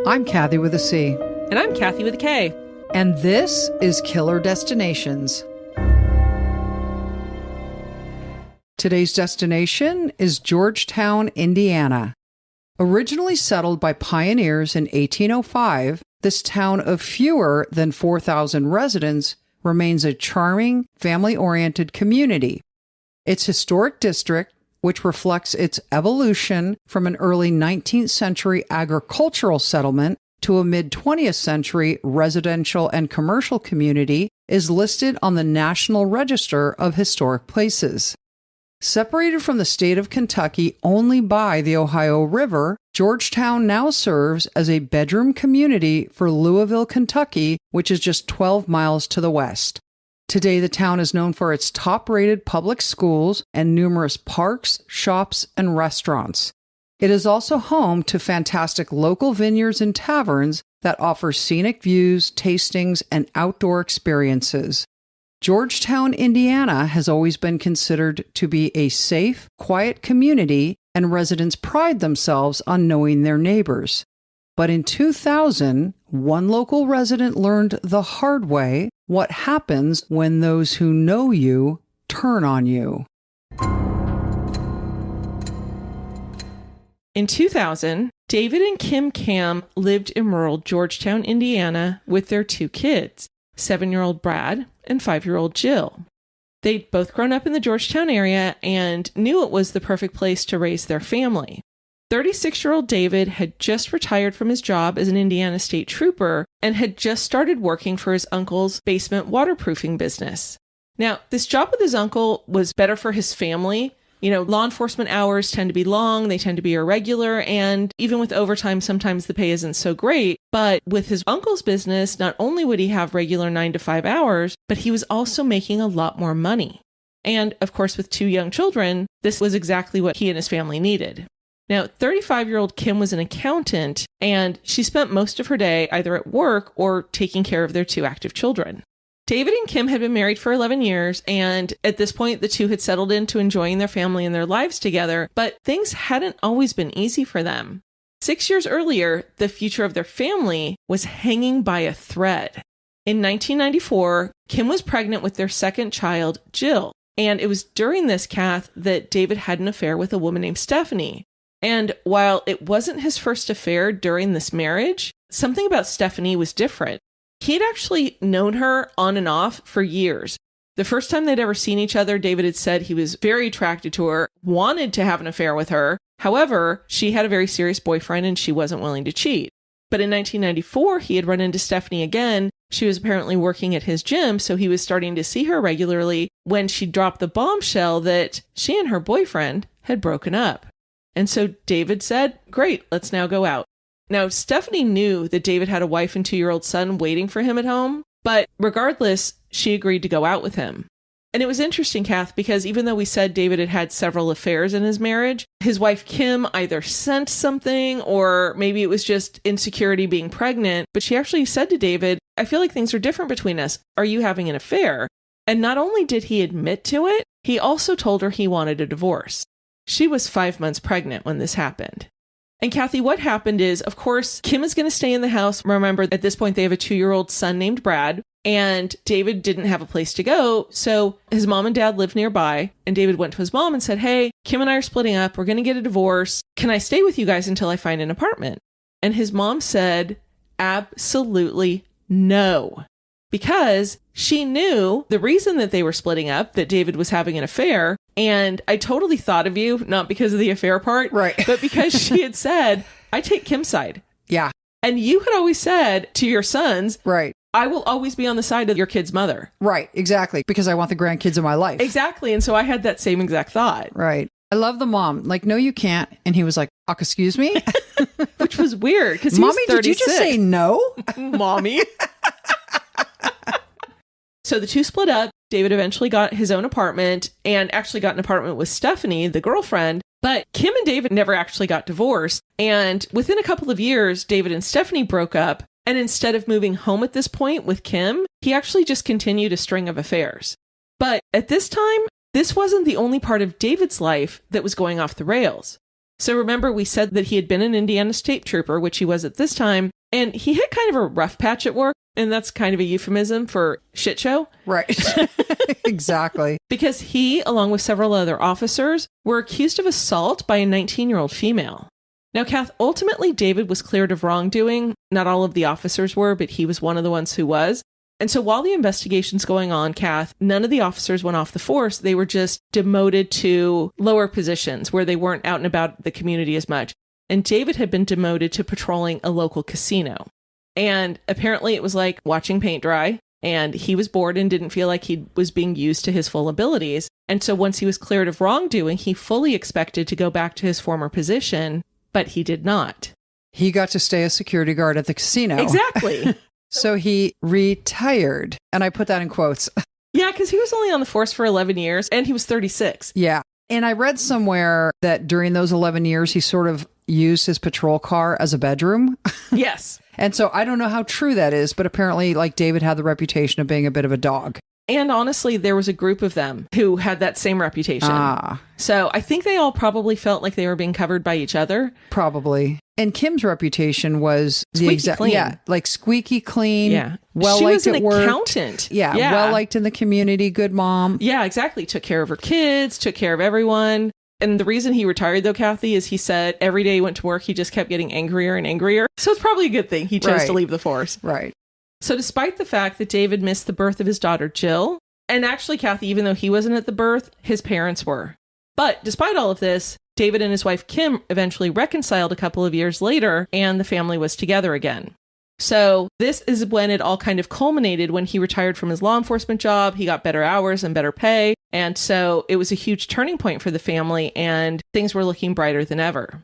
I'm Kathy with a C. And I'm Kathy with a K. And this is Killer Destinations. Today's destination is Georgetown, Indiana. Originally settled by pioneers in 1805, this town of fewer than 4,000 residents remains a charming, family-oriented community. Its historic district, which reflects its evolution from an early 19th century agricultural settlement to a mid-20th century residential and commercial community, is listed on the National Register of Historic Places. Separated from the state of Kentucky only by the Ohio River, Georgetown now serves as a bedroom community for Louisville, Kentucky, which is just 12 miles to the west. Today, the town is known for its top-rated public schools and numerous parks, shops, and restaurants. It is also home to fantastic local vineyards and taverns that offer scenic views, tastings, and outdoor experiences. Georgetown, Indiana has always been considered to be a safe, quiet community, and residents pride themselves on knowing their neighbors. But in 2000, one local resident learned the hard way what happens when those who know you turn on you. In 2000, David and Kim Camm lived in rural Georgetown, Indiana with their two kids, 7-year-old Brad and 5-year-old Jill. They'd both grown up in the Georgetown area and knew it was the perfect place to raise their family. 36-year-old David had just retired from his job as an Indiana State Trooper and had just started working for his uncle's basement waterproofing business. Now, this job with his uncle was better for his family. You know, law enforcement hours tend to be long, they tend to be irregular, and even with overtime, sometimes the pay isn't so great. But with his uncle's business, not only would he have regular 9 to 5 hours, but he was also making a lot more money. And, of course, with 2 young children, this was exactly what he and his family needed. Now, 35-year-old Kim was an accountant, and she spent most of her day either at work or taking care of their 2 active children. David and Kim had been married for 11 years, and at this point, the two had settled into enjoying their family and their lives together, but things hadn't always been easy for them. 6 years earlier, the future of their family was hanging by a thread. In 1994, Kim was pregnant with their second child, Jill, and it was during this, Kath, that David had an affair with a woman named Stephanie. And while it wasn't his first affair during this marriage, something about Stephanie was different. He'd actually known her on and off for years. The first time they'd ever seen each other, David had said he was very attracted to her, wanted to have an affair with her. However, she had a very serious boyfriend and she wasn't willing to cheat. But in 1994, he had run into Stephanie again. She was apparently working at his gym, so he was starting to see her regularly when she dropped the bombshell that she and her boyfriend had broken up. And so David said, great, let's now go out. Now, Stephanie knew that David had a wife and 2-year-old son waiting for him at home, but regardless, she agreed to go out with him. And it was interesting, Kath, because even though we said David had had several affairs in his marriage, his wife Kim either sent something or maybe it was just insecurity being pregnant, but she actually said to David, I feel like things are different between us. Are you having an affair? And not only did he admit to it, he also told her he wanted a divorce. She was 5 months pregnant when this happened. And Kathy, what happened is, of course, Kim is going to stay in the house. Remember, at this point, they have a 2-year-old son named Brad, and David didn't have a place to go. So his mom and dad lived nearby, and David went to his mom and said, hey, Kim and I are splitting up. We're going to get a divorce. Can I stay with you guys until I find an apartment? And his mom said, absolutely no. Because she knew the reason that they were splitting up, that David was having an affair. And I totally thought of you, not because of the affair part, right, but because she had said, I take Kim's side. Yeah. And you had always said to your sons, right, I will always be on the side of your kid's mother. Right, exactly. Because I want the grandkids in my life. Exactly. And so I had that same exact thought. Right. I love the mom. Like, no, you can't. And he was like, excuse me? Which was weird because he was 36. Mommy, did you just say no? Mommy. So the two split up. David eventually got his own apartment and actually got an apartment with Stephanie, the girlfriend. But Kim and David never actually got divorced. And within a couple of years, David and Stephanie broke up. And instead of moving home at this point with Kim, he actually just continued a string of affairs. But at this time, this wasn't the only part of David's life that was going off the rails. So remember, we said that he had been an Indiana State Trooper, which he was at this time, and he had kind of a rough patch at work, and that's kind of a euphemism for shit show. Right. Exactly. Because he, along with several other officers, were accused of assault by a 19-year-old female. Now, Kath, ultimately, David was cleared of wrongdoing. Not all of the officers were, but he was one of the ones who was. And so while the investigation's going on, Kath, none of the officers went off the force. They were just demoted to lower positions where they weren't out and about the community as much. And David had been demoted to patrolling a local casino. And apparently it was like watching paint dry. And he was bored and didn't feel like he was being used to his full abilities. And so once he was cleared of wrongdoing, he fully expected to go back to his former position, but he did not. He got to stay a security guard at the casino. Exactly. So he retired. And I put that in quotes. Yeah, because he was only on the force for 11 years and he was 36. Yeah. And I read somewhere that during those 11 years, he sort of used his patrol car as a bedroom. Yes. And so I don't know how true that is, but apparently, like, David had the reputation of being a bit of a dog. And honestly, there was a group of them who had that same reputation. So I think they all probably felt like they were being covered by each other. Probably. And Kim's reputation was the exact, clean. Yeah, like squeaky clean. Yeah. Well she liked was an at work. Accountant. Yeah, well liked in the community. Good mom. Yeah, exactly. Took care of her kids, took care of everyone. And the reason he retired, though, Kathy, is he said every day he went to work, he just kept getting angrier and angrier. So it's probably a good thing he chose to leave the force. Right. So despite the fact that David missed the birth of his daughter, Jill, and actually, Kathy, even though he wasn't at the birth, his parents were. But despite all of this, David and his wife, Kim, eventually reconciled a couple of years later, and the family was together again. So this is when it all kind of culminated when he retired from his law enforcement job. He got better hours and better pay. And so it was a huge turning point for the family, and things were looking brighter than ever.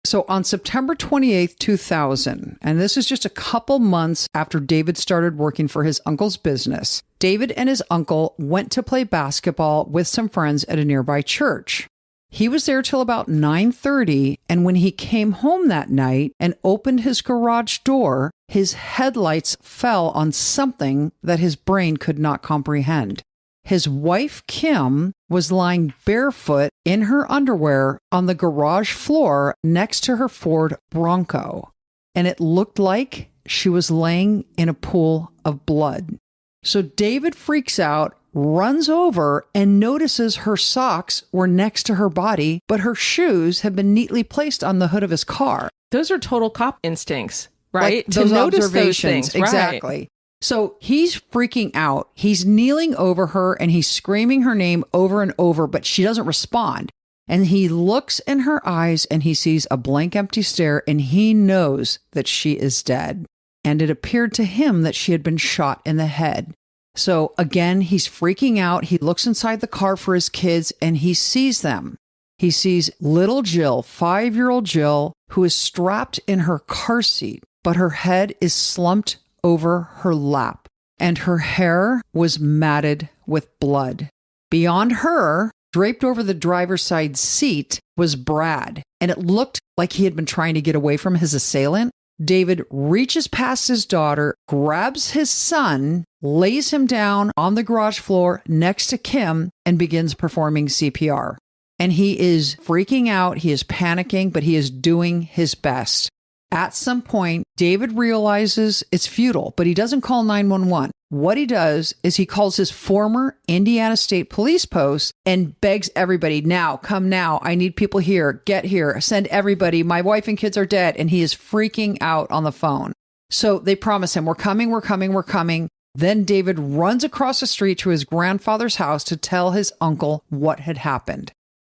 So on September 28th, 2000, and this is just a couple months after David started working for his uncle's business, David and his uncle went to play basketball with some friends at a nearby church. He was there till about 9:30, and when he came home that night and opened his garage door, his headlights fell on something that his brain could not comprehend. His wife, Kim, was lying barefoot in her underwear on the garage floor next to her Ford Bronco, and it looked like she was laying in a pool of blood. So David freaks out, runs over, and notices her socks were next to her body, but her shoes have been neatly placed on the hood of his car. Those are total cop instincts, right? Like those observations. Those things, exactly. Right. So he's freaking out. He's kneeling over her and he's screaming her name over and over, but she doesn't respond. And he looks in her eyes and he sees a blank, empty stare, and he knows that she is dead. And it appeared to him that she had been shot in the head. So again, he's freaking out. He looks inside the car for his kids and he sees them. He sees little Jill, 5-year-old Jill, who is strapped in her car seat, but her head is slumped over her lap, and her hair was matted with blood. Beyond her, draped over the driver's side seat, was Brad, and it looked like he had been trying to get away from his assailant. David reaches past his daughter, grabs his son, lays him down on the garage floor next to Kim, and begins performing CPR. And he is freaking out, he is panicking, but he is doing his best. At some point, David realizes it's futile, but he doesn't call 911. What he does is he calls his former Indiana State Police post and begs everybody, now, come now. I need people here. Get here. Send everybody. My wife and kids are dead. And he is freaking out on the phone. So they promise him, we're coming, we're coming, we're coming. Then David runs across the street to his grandfather's house to tell his uncle what had happened.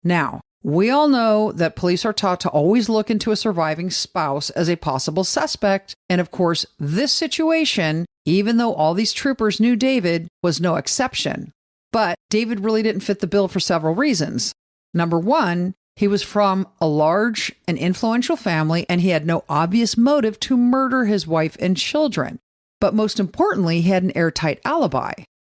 Now, we all know that police are taught to always look into a surviving spouse as a possible suspect. And of course, this situation, even though all these troopers knew David, was no exception. But David really didn't fit the bill for several reasons. Number one, he was from a large and influential family, and he had no obvious motive to murder his wife and children. But most importantly, he had an airtight alibi.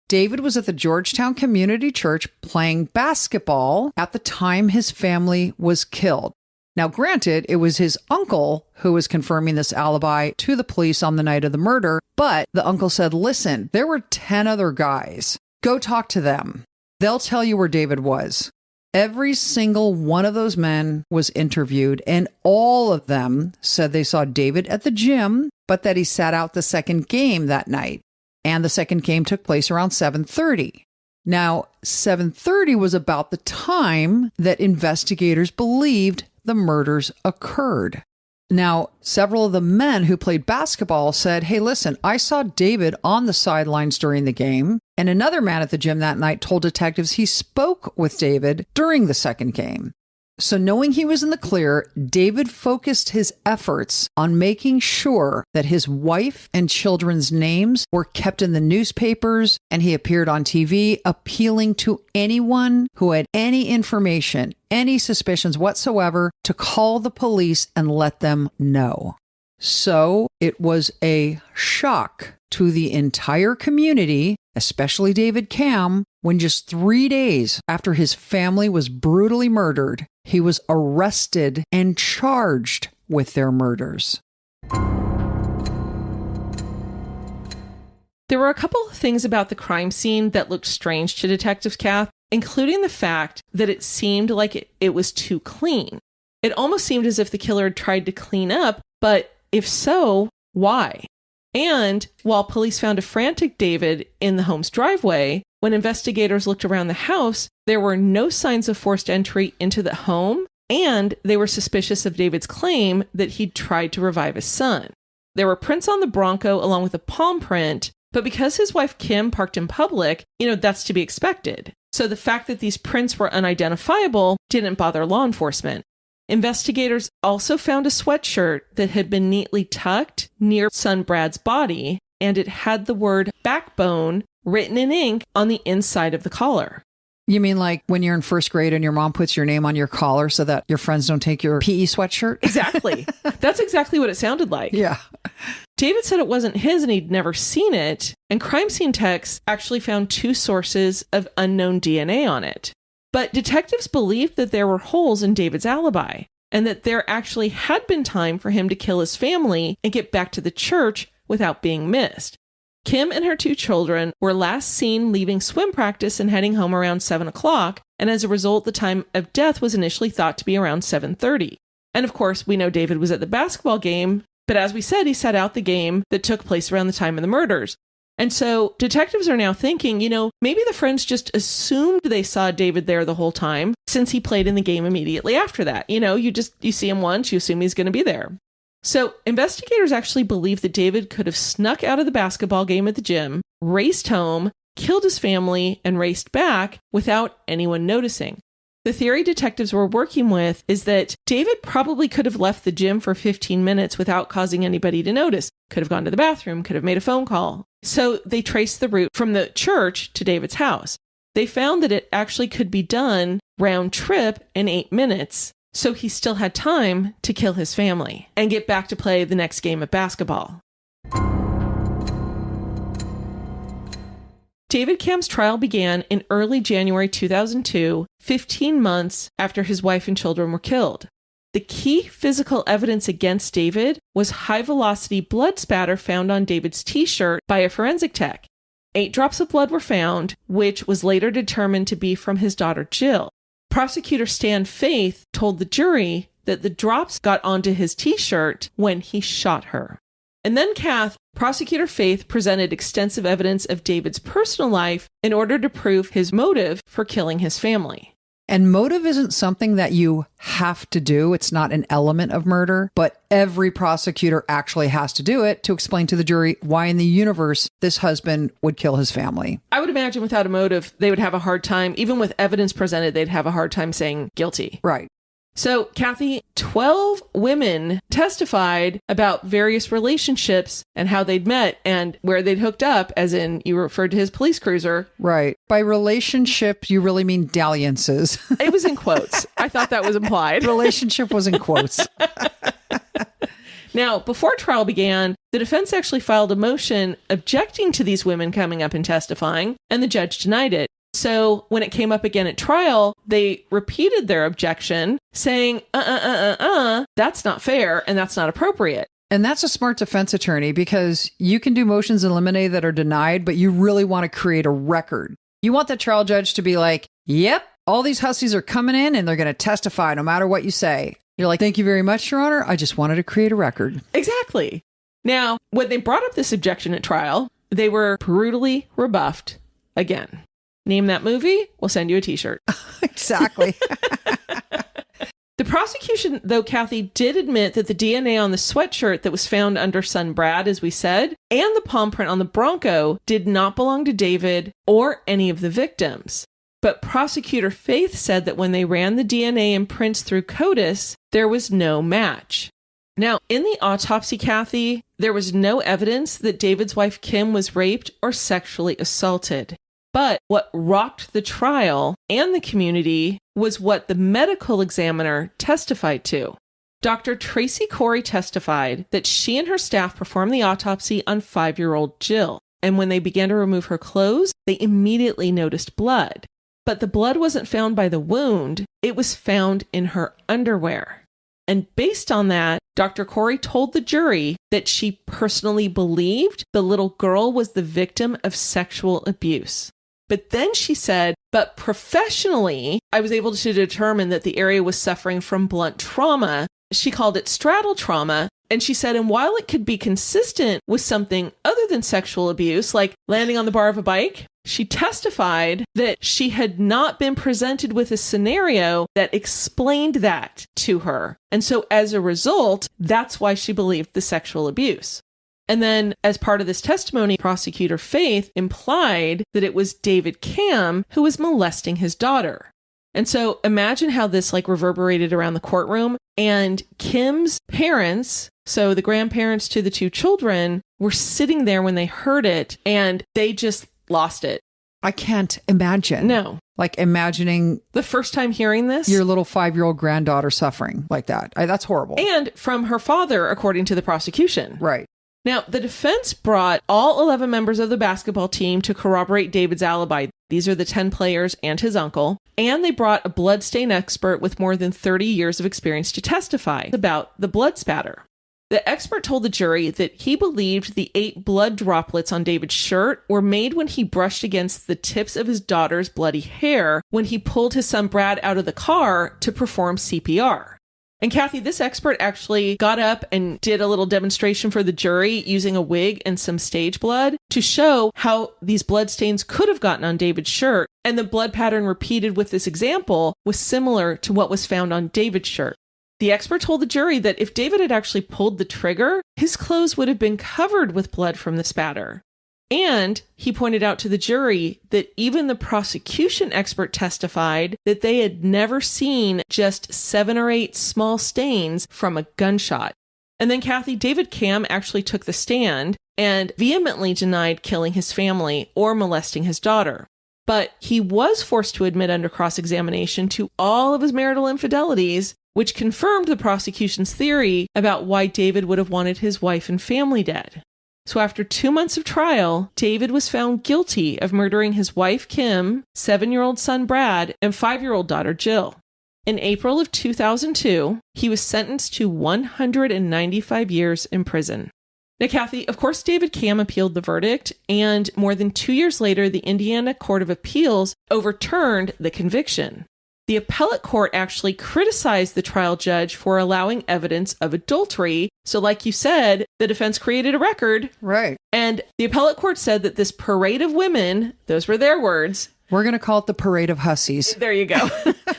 David was at the Georgetown Community Church playing basketball at the time his family was killed. Now, granted, it was his uncle who was confirming this alibi to the police on the night of the murder, but the uncle said, listen, there were 10 other guys. Go talk to them. they'll tell you where David was. Every single one of those men was interviewed, and all of them said they saw David at the gym, but that he sat out the second game that night. And the second game took place around 7:30. Now, 7:30 was about the time that investigators believed the murders occurred. Now, several of the men who played basketball said, hey, listen, I saw David on the sidelines during the game. And another man at the gym that night told detectives he spoke with David during the second game. So knowing he was in the clear, David focused his efforts on making sure that his wife and children's names were kept in the newspapers, and he appeared on TV appealing to anyone who had any information, any suspicions whatsoever, to call the police and let them know. So it was a shock to the entire community, especially David Camm, when just 3 days after his family was brutally murdered, he was arrested and charged with their murders. There were a couple of things about the crime scene that looked strange to Detective Kath, including the fact that it seemed like it was too clean. It almost seemed as if the killer had tried to clean up, but if so, why? And while police found a frantic David in the home's driveway, when investigators looked around the house, there were no signs of forced entry into the home, and they were suspicious of David's claim that he'd tried to revive his son. There were prints on the Bronco along with a palm print, but because his wife Kim parked in public, that's to be expected. So the fact that these prints were unidentifiable didn't bother law enforcement. Investigators also found a sweatshirt that had been neatly tucked near son Brad's body, and it had the word backbone written in ink on the inside of the collar. You mean like when you're in first grade and your mom puts your name on your collar so that your friends don't take your PE sweatshirt? Exactly. That's exactly what it sounded like. Yeah. David said it wasn't his and he'd never seen it, and crime scene techs actually found 2 sources of unknown DNA on it. But detectives believed that there were holes in David's alibi, and that there actually had been time for him to kill his family and get back to the church without being missed. Kim and her 2 children were last seen leaving swim practice and heading home around 7 o'clock, and as a result, the time of death was initially thought to be around 7:30. And of course, we know David was at the basketball game, but as we said, he sat out the game that took place around the time of the murders. And so detectives are now thinking, maybe the friends just assumed they saw David there the whole time since he played in the game immediately after that. You see him once, you assume he's going to be there. So investigators actually believe that David could have snuck out of the basketball game at the gym, raced home, killed his family, and raced back without anyone noticing. The theory detectives were working with is that David probably could have left the gym for 15 minutes without causing anybody to notice. Could have gone to the bathroom, could have made a phone call. So they traced the route from the church to David's house. They found that it actually could be done round trip in 8 minutes. So he still had time to kill his family and get back to play the next game of basketball. David Camm's trial began in early January 2002, 15 months after his wife and children were killed. The key physical evidence against David was high-velocity blood spatter found on David's t-shirt by a forensic tech. 8 drops of blood were found, which was later determined to be from his daughter Jill. Prosecutor Stan Faith told the jury that the drops got onto his t-shirt when he shot her. And then Prosecutor Faith presented extensive evidence of David's personal life in order to prove his motive for killing his family. And motive isn't something that you have to do. It's not an element of murder, but every prosecutor actually has to do it to explain to the jury why in the universe this husband would kill his family. I would imagine without a motive, they would have a hard time, even with evidence presented, they'd have a hard time saying guilty. Right. So, Kathy, 12 women testified about various relationships and how they'd met and where they'd hooked up, as in you referred to his police cruiser. Right. By relationship, you really mean dalliances. It was in quotes. I thought that was implied. Relationship was in quotes. Now, before trial began, the defense actually filed a motion objecting to these women coming up and testifying, and the judge denied it. So when it came up again at trial, they repeated their objection, saying, that's not fair and that's not appropriate. And that's a smart defense attorney because you can do motions in limine that are denied, but you really want to create a record. You want the trial judge to be like, yep, all these hussies are coming in and they're going to testify no matter what you say. You're like, thank you very much, Your Honor. I just wanted to create a record. Exactly. Now, when they brought up this objection at trial, they were brutally rebuffed again. Name that movie, we'll send you a t-shirt. Exactly. The prosecution, though, Kathy, did admit that the DNA on the sweatshirt that was found under son Brad, as we said, and the palm print on the Bronco did not belong to David or any of the victims. But prosecutor Faith said that when they ran the DNA and prints through CODIS, there was no match. Now, in the autopsy, Kathy, there was no evidence that David's wife Kim was raped or sexually assaulted. But what rocked the trial and the community was what the medical examiner testified to. Dr. Tracy Corey testified that she and her staff performed the autopsy on 5-year-old Jill. And when they began to remove her clothes, they immediately noticed blood. But the blood wasn't found by the wound. It was found in her underwear. And based on that, Dr. Corey told the jury that she personally believed the little girl was the victim of sexual abuse. But then she said, but professionally, I was able to determine that the area was suffering from blunt trauma. She called it straddle trauma. And she said, and while it could be consistent with something other than sexual abuse, like landing on the bar of a bike, she testified that she had not been presented with a scenario that explained that to her. And so as a result, that's why she believed the sexual abuse. And then as part of this testimony, prosecutor Faith implied that it was David Camm who was molesting his daughter. And so imagine how this reverberated around the courtroom. And Kim's parents, so the grandparents to the two children, were sitting there when they heard it and they just lost it. I can't imagine. No. Like imagining the first time hearing this, your little 5-year-old granddaughter suffering like that. That's horrible. And from her father, according to the prosecution. Right. Now, the defense brought all 11 members of the basketball team to corroborate David's alibi. These are the 10 players and his uncle. And they brought a bloodstain expert with more than 30 years of experience to testify about the blood spatter. The expert told the jury that he believed the 8 blood droplets on David's shirt were made when he brushed against the tips of his daughter's bloody hair when he pulled his son Brad out of the car to perform CPR. And Kathy, this expert actually got up and did a little demonstration for the jury using a wig and some stage blood to show how these blood stains could have gotten on David's shirt. And the blood pattern repeated with this example was similar to what was found on David's shirt. The expert told the jury that if David had actually pulled the trigger, his clothes would have been covered with blood from the spatter. And he pointed out to the jury that even the prosecution expert testified that they had never seen just 7 or 8 small stains from a gunshot. And then Kathy, David Camm actually took the stand and vehemently denied killing his family or molesting his daughter. But he was forced to admit under cross-examination to all of his marital infidelities, which confirmed the prosecution's theory about why David would have wanted his wife and family dead. So after 2 months of trial, David was found guilty of murdering his wife, Kim, 7-year-old son, Brad, and 5-year-old daughter, Jill. In April of 2002, he was sentenced to 195 years in prison. Now, Kathy, of course, David Camm appealed the verdict, and more than 2 years later, the Indiana Court of Appeals overturned the conviction. The appellate court actually criticized the trial judge for allowing evidence of adultery. So like you said, the defense created a record. Right. And the appellate court said that this parade of women, those were their words. We're going to call it the parade of hussies. There you go.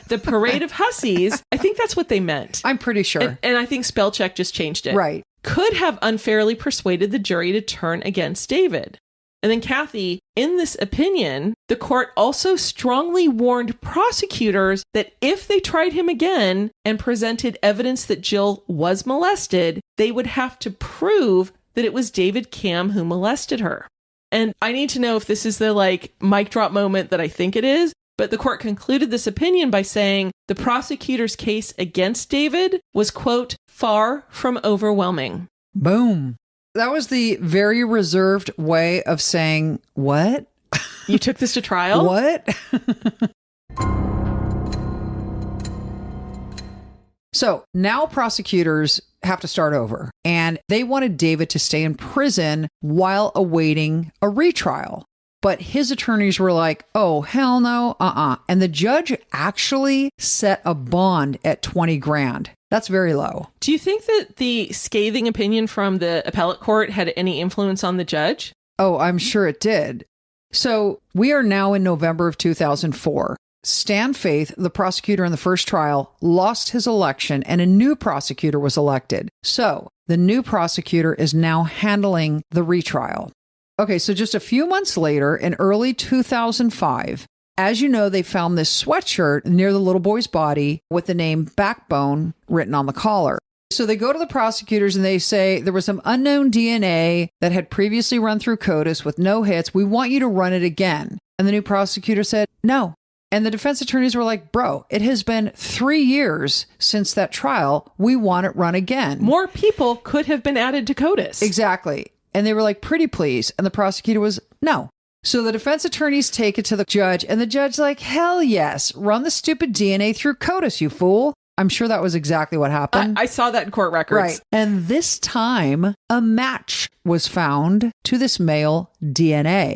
The parade of hussies. I think that's what they meant. I'm pretty sure. And I think spell check just changed it. Right. Could have unfairly persuaded the jury to turn against David. And then, Kathy, in this opinion, the court also strongly warned prosecutors that if they tried him again and presented evidence that Jill was molested, they would have to prove that it was David Camm who molested her. And I need to know if this is the mic drop moment that I think it is, but the court concluded this opinion by saying the prosecutor's case against David was, quote, far from overwhelming. Boom. That was the very reserved way of saying, what? You took this to trial? What? So now prosecutors have to start over, and they wanted David to stay in prison while awaiting a retrial. But his attorneys were like, oh, hell no, And the judge actually set a bond at 20 grand. That's very low. Do you think that the scathing opinion from the appellate court had any influence on the judge? Oh, I'm sure it did. So we are now in November of 2004. Stan Faith, the prosecutor in the first trial, lost his election and a new prosecutor was elected. So the new prosecutor is now handling the retrial. Okay, so just a few months later, in early 2005, as you know, they found this sweatshirt near the little boy's body with the name Backbone written on the collar. So they go to the prosecutors and they say there was some unknown DNA that had previously run through CODIS with no hits. We want you to run it again. And the new prosecutor said, no. And the defense attorneys were like, bro, it has been 3 years since that trial. We want it run again. More people could have been added to CODIS. Exactly. And they were like, pretty please. And the prosecutor was, no. So the defense attorneys take it to the judge and the judge's like, hell yes, run the stupid DNA through CODIS, you fool. I'm sure that was exactly what happened. I saw that in court records. Right. And this time, a match was found to this male DNA.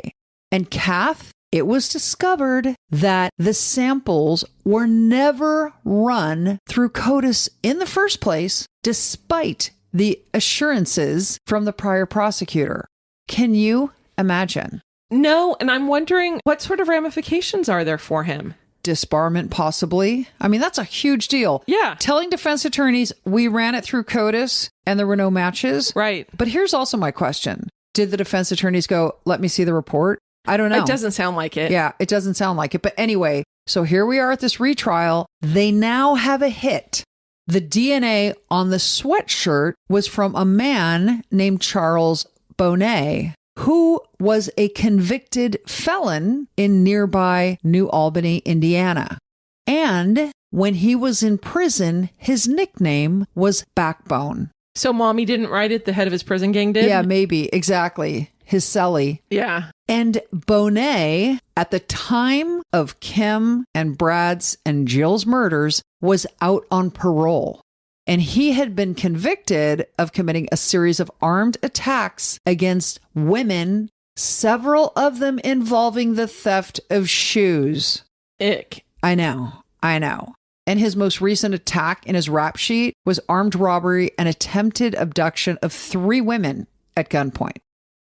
And Kath, it was discovered that the samples were never run through CODIS in the first place, despite the assurances from the prior prosecutor. Can you imagine? No, and I'm wondering what sort of ramifications are there for him? Disbarment, possibly. I mean, that's a huge deal. Yeah. Telling defense attorneys, we ran it through CODIS and there were no matches. Right. But here's also my question. Did the defense attorneys go, let me see the report? I don't know. It doesn't sound like it. Yeah, it doesn't sound like it. But anyway, so here we are at this retrial. They now have a hit. The DNA on the sweatshirt was from a man named Charles Bonet, who was a convicted felon in nearby New Albany, Indiana. And when he was in prison, his nickname was Backbone. So Mommy didn't write it, the head of his prison gang did? Yeah, maybe. Exactly. His cellie. Yeah. And Bonet, at the time of Kim and Brad's and Jill's murders, was out on parole. And he had been convicted of committing a series of armed attacks against women, several of them involving the theft of shoes. Ick. I know. And his most recent attack in his rap sheet was armed robbery and attempted abduction of 3 women at gunpoint.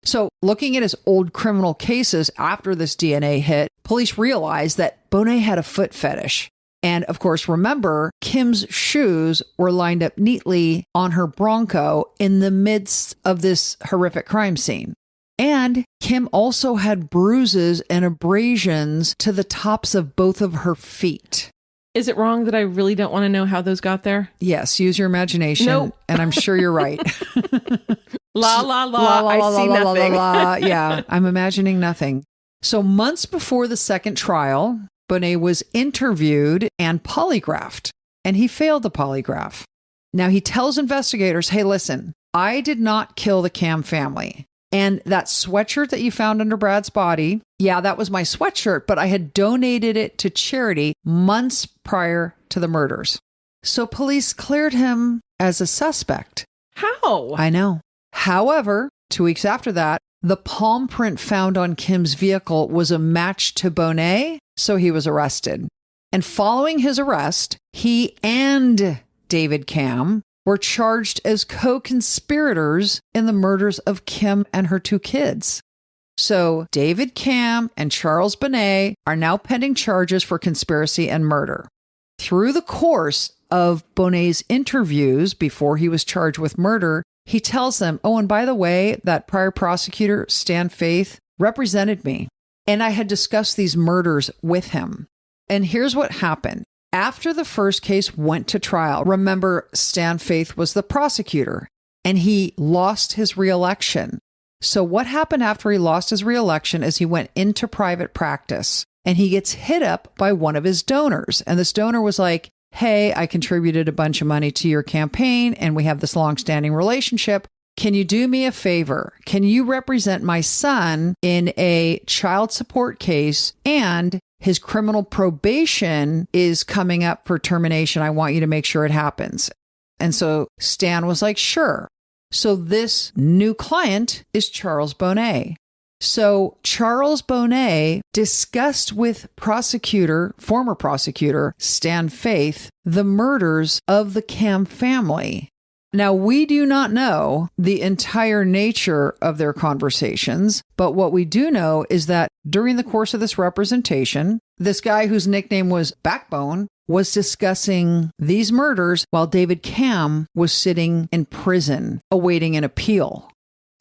So looking at his old criminal cases after this DNA hit, police realized that Bonet had a foot fetish. And of course, remember, Kim's shoes were lined up neatly on her Bronco in the midst of this horrific crime scene. And Kim also had bruises and abrasions to the tops of both of her feet. Is it wrong that I really don't want to know how those got there? Yes, use your imagination. Nope. And I'm sure you're right. La, la, la, I see nothing. Yeah, I'm imagining nothing. So months before the second trial, Bonet was interviewed and polygraphed, and he failed the polygraph. Now he tells investigators, hey, listen, I did not kill the Camm family. And that sweatshirt that you found under Brad's body, yeah, that was my sweatshirt, but I had donated it to charity months prior to the murders. So police cleared him as a suspect. How? I know. However, 2 weeks after that, the palm print found on Kim's vehicle was a match to Bonet, so he was arrested. And following his arrest, he and David Camm were charged as co-conspirators in the murders of Kim and her 2 kids. So David Camm and Charles Bonet are now pending charges for conspiracy and murder. Through the course of Bonet's interviews before he was charged with murder, he tells them, oh, and by the way, that prior prosecutor, Stan Faith, represented me, and I had discussed these murders with him. And here's what happened. After the first case went to trial, remember, Stan Faith was the prosecutor, and he lost his reelection. So what happened after he lost his reelection is he went into private practice, and he gets hit up by one of his donors. And this donor was like, hey, I contributed a bunch of money to your campaign, and we have this long-standing relationship. Can you do me a favor? Can you represent my son in a child support case, and his criminal probation is coming up for termination? I want you to make sure it happens. And so Stan was like, sure. So this new client is Charles Bonet. So Charles Bonnet discussed with former prosecutor Stan Faith, the murders of the Camm family. Now, we do not know the entire nature of their conversations, but what we do know is that during the course of this representation, this guy whose nickname was Backbone was discussing these murders while David Camm was sitting in prison awaiting an appeal.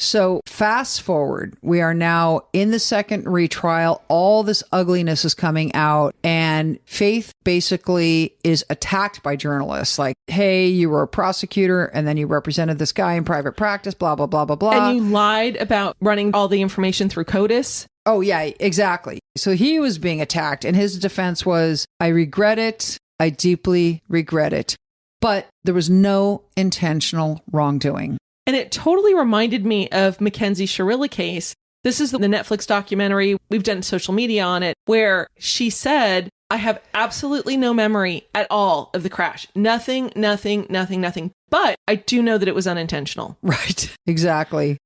So fast forward, we are now in the second retrial. All this ugliness is coming out, and Faith basically is attacked by journalists like, hey, you were a prosecutor and then you represented this guy in private practice, blah, blah, blah, blah, blah. And you lied about running all the information through CODIS. Oh, yeah, exactly. So he was being attacked, and his defense was, I regret it. I deeply regret it. But there was no intentional wrongdoing. And it totally reminded me of Mackenzie Shirilla case. This is the Netflix documentary. We've done social media on it, where she said, I have absolutely no memory at all of the crash. Nothing. But I do know that it was unintentional. Right. Exactly.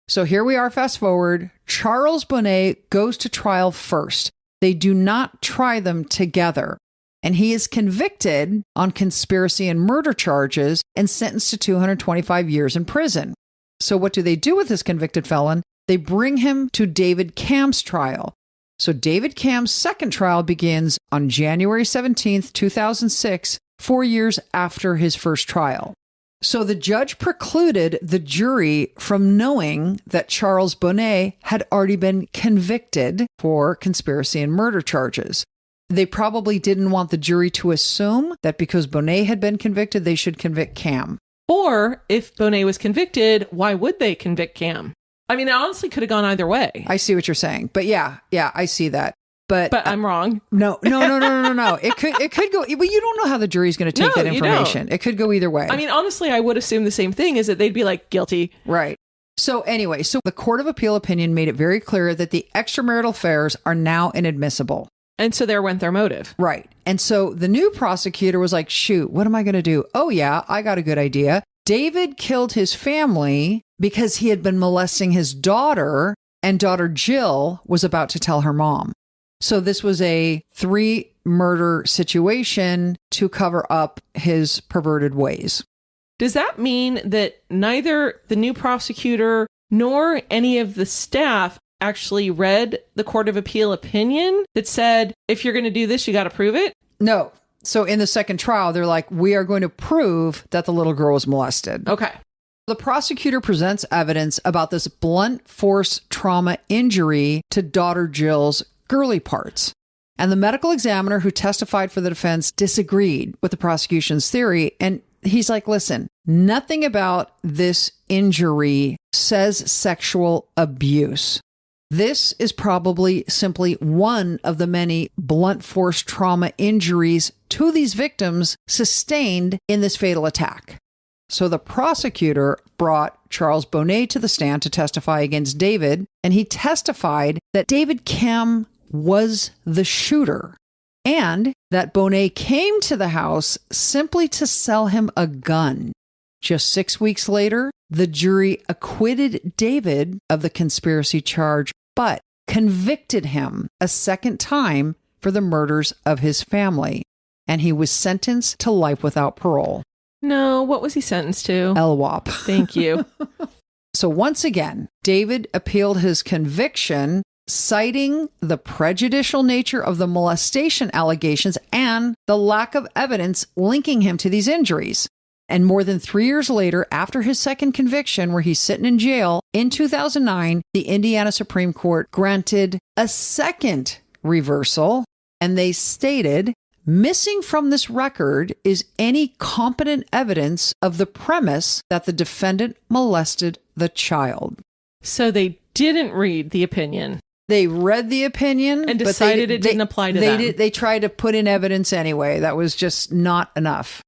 So here we are, fast forward. Charles Bonnet goes to trial first. They do not try them together. And he is convicted on conspiracy and murder charges and sentenced to 225 years in prison. So what do they do with this convicted felon? They bring him to David Camm's trial. So David Camm's second trial begins on January 17th, 2006, 4 years after his first trial. So the judge precluded the jury from knowing that Charles Bonnet had already been convicted for conspiracy and murder charges. They probably didn't want the jury to assume that because Bonnet had been convicted, they should convict Camm. Or if Bonnet was convicted, why would they convict Camm? I mean, it honestly could have gone either way. I see what you're saying. But yeah, I see that. But I'm wrong. No. It could go, but you don't know how the jury's going to take that information. It could go either way. I mean, honestly, I would assume the same thing, is that they'd be like, guilty. Right. So anyway, the Court of Appeal opinion made it very clear that the extramarital affairs are now inadmissible. And so there went their motive. Right. And so the new prosecutor was like, shoot, what am I going to do? Oh, yeah, I got a good idea. David killed his family because he had been molesting his daughter, and daughter Jill was about to tell her mom. So this was a 3-murder situation to cover up his perverted ways. Does that mean that neither the new prosecutor nor any of the staff actually read the Court of Appeal opinion that said, if you're going to do this, you got to prove it? No. So in the second trial, they're like, we are going to prove that the little girl was molested. Okay. The prosecutor presents evidence about this blunt force trauma injury to daughter Jill's girly parts. And the medical examiner who testified for the defense disagreed with the prosecution's theory. And he's like, listen, nothing about this injury says sexual abuse. This is probably simply one of the many blunt force trauma injuries to these victims sustained in this fatal attack. So the prosecutor brought Charles Bonnet to the stand to testify against David, and he testified that David Camm was the shooter and that Bonnet came to the house simply to sell him a gun. Just 6 weeks later, the jury acquitted David of the conspiracy charge, but convicted him a second time for the murders of his family, and he was sentenced to life without parole. No, what was he sentenced to? LWOP. Thank you. So once again, David appealed his conviction, citing the prejudicial nature of the molestation allegations and the lack of evidence linking him to these injuries. And more than 3 years later, after his second conviction, where he's sitting in jail, in 2009, the Indiana Supreme Court granted a second reversal, and they stated, missing from this record is any competent evidence of the premise that the defendant molested the child. So they didn't read the opinion. They read the opinion and decided it didn't apply to them. They tried to put in evidence anyway. That was just not enough.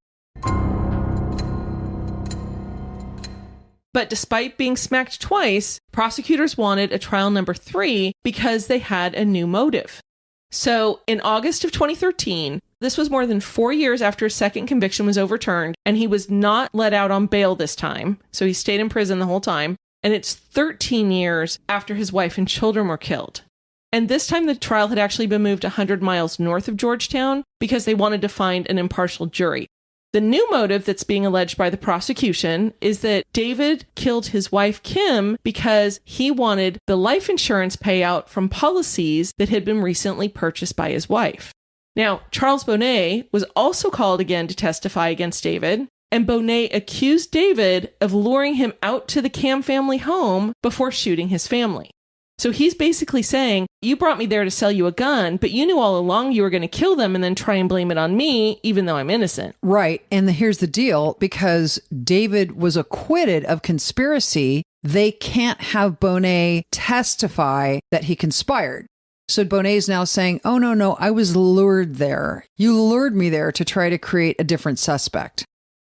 But despite being smacked twice, prosecutors wanted a trial number 3 because they had a new motive. So in August of 2013, this was more than 4 years after his second conviction was overturned, and he was not let out on bail this time. So he stayed in prison the whole time. and it's 13 years after his wife and children were killed. And this time the trial had actually been moved 100 miles north of Georgetown because they wanted to find an impartial jury. The new motive that's being alleged by the prosecution is that David killed his wife, Kim, because he wanted the life insurance payout from policies that had been recently purchased by his wife. Now, Charles Bonnet was also called again to testify against David, and Bonnet accused David of luring him out to the Camm family home before shooting his family. So he's basically saying, you brought me there to sell you a gun, but you knew all along you were going to kill them and then try and blame it on me, even though I'm innocent. Right. And here's the deal. Because David was acquitted of conspiracy, they can't have Bonnet testify that he conspired. So Bonnet is now saying, oh, no, I was lured there. You lured me there to try to create a different suspect.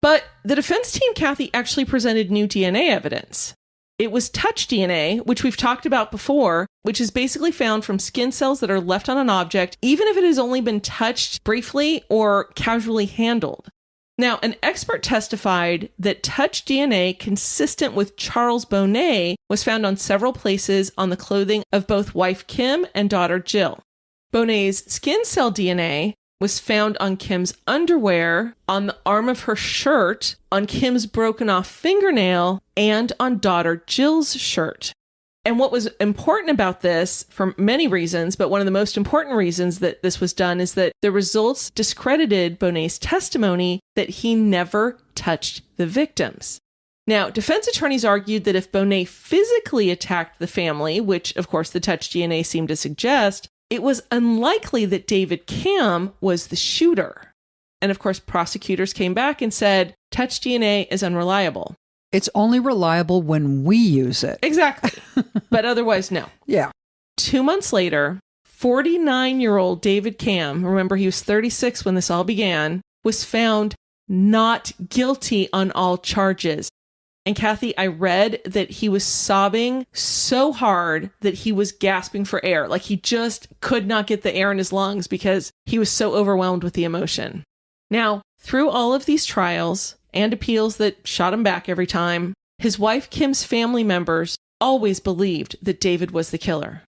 But the defense team, Kathy, actually presented new DNA evidence. It was touch DNA, which we've talked about before, which is basically found from skin cells that are left on an object, even if it has only been touched briefly or casually handled. Now, an expert testified that touch DNA consistent with Charles Bonnet was found on several places on the clothing of both wife Kim and daughter Jill. Bonnet's skin cell DNA was found on Kim's underwear, on the arm of her shirt, on Kim's broken off fingernail, and on daughter Jill's shirt. And what was important about this, for many reasons, but one of the most important reasons that this was done is that the results discredited Bonnet's testimony that he never touched the victims. Now, defense attorneys argued that if Bonnet physically attacked the family, which of course the touch DNA seemed to suggest, it was unlikely that David Camm was the shooter. And of course, prosecutors came back and said, touch DNA is unreliable. It's only reliable when we use it. Exactly. But otherwise, no. Yeah. 2 months later, 49-year-old David Camm, remember he was 36 when this all began, was found not guilty on all charges. And Kathy, I read that he was sobbing so hard that he was gasping for air. Like he just could not get the air in his lungs because he was so overwhelmed with the emotion. Now, through all of these trials and appeals that shot him back every time, his wife Kim's family members always believed that David was the killer.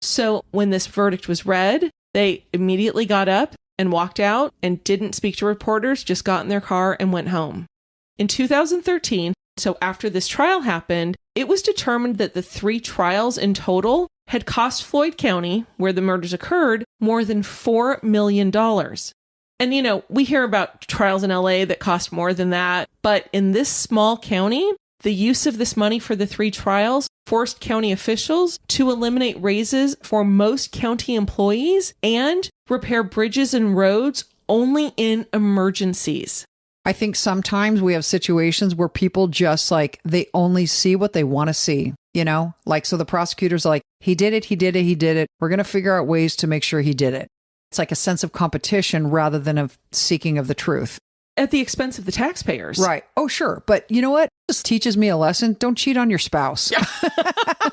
So when this verdict was read, they immediately got up and walked out and didn't speak to reporters, just got in their car and went home. In 2013, so after this trial happened, it was determined that the 3 trials in total had cost Floyd County, where the murders occurred, more than $4 million. And, you know, we hear about trials in LA that cost more than that. But in this small county, the use of this money for the 3 trials forced county officials to eliminate raises for most county employees and repair bridges and roads only in emergencies. I think sometimes we have situations where people just they only see what they want to see, you know? So the prosecutor's like, he did it. We're going to figure out ways to make sure he did it. It's like a sense of competition rather than of seeking of the truth. At the expense of the taxpayers. Right. Oh, sure. But you know what? This teaches me a lesson. Don't cheat on your spouse.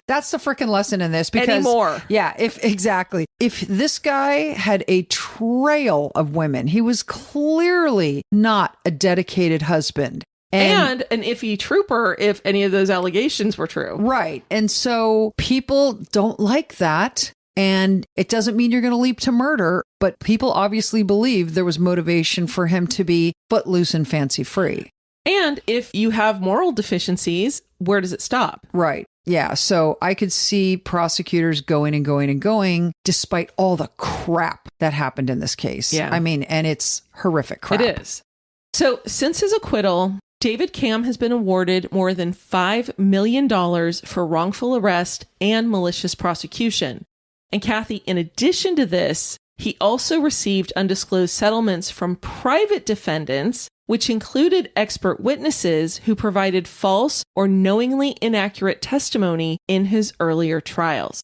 That's the freaking lesson in this. Because, anymore. Yeah, exactly. If this guy had a trail of women, he was clearly not a dedicated husband. And an iffy trooper if any of those allegations were true. Right. And so people don't like that. And it doesn't mean you're going to leap to murder, but people obviously believe there was motivation for him to be footloose and fancy free. And if you have moral deficiencies, where does it stop? Right. Yeah. So I could see prosecutors going and going, despite all the crap that happened in this case. Yeah. I mean, and it's horrific crap. It is. So since his acquittal, David Camm has been awarded more than $5 million for wrongful arrest and malicious prosecution. And Kathy, in addition to this, he also received undisclosed settlements from private defendants, which included expert witnesses who provided false or knowingly inaccurate testimony in his earlier trials.